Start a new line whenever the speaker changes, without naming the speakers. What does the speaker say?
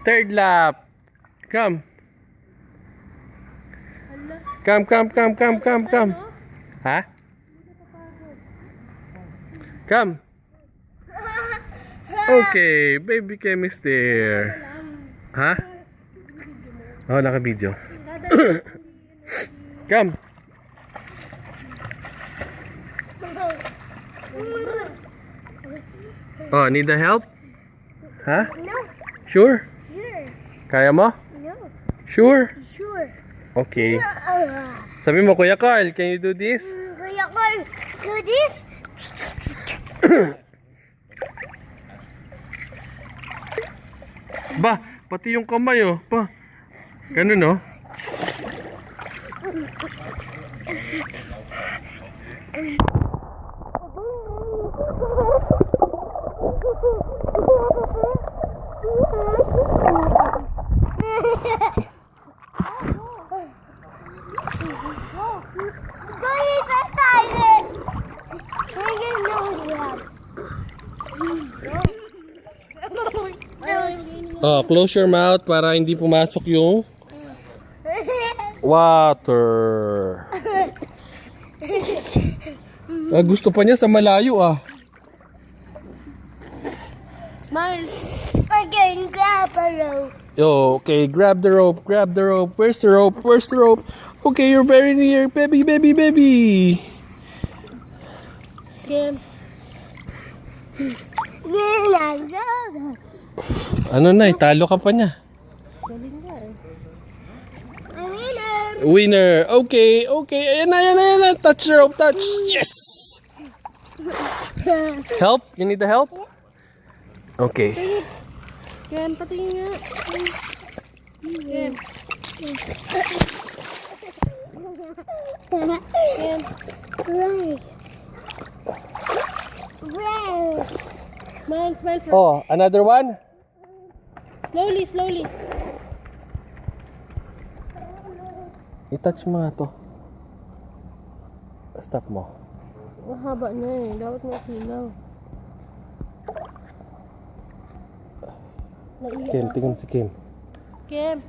Third lap. Come. Come. Ha? Come. Okay, baby Kim is there. Ha? Oh, naka-video. Come. Oh, need the help? Ha?
No.
Sure?
Sure.
Kaya mo?
No.
Sure?
Sure.
Okay. Sabi mo, Kuya Carl, can you do this?
Kuya Carl, do this?
Ba, pati yung kamay oh. Pa. Ganun oh. Oh, close your mouth para hindi pumasok yung water. Ah, gusto pa niya sa malayo ah.
Smile. Again, grab a rope.
Yo, okay, grab the rope. Where's the rope? Okay, you're very near. Baby.
Game.
Ano na, talo ka pa niya. Winner. Okay. Ayan na. Touch the rope, touch. Yes! Help? You need the help? Okay.
Game, patingin nga. Game. Smile.
Oh, another one?
Slowly.
I-touch mo nga to. Stop mo.
Mahaba na eh. Dapat mo silaw.
Kim, tingnan si Kim.
Kim.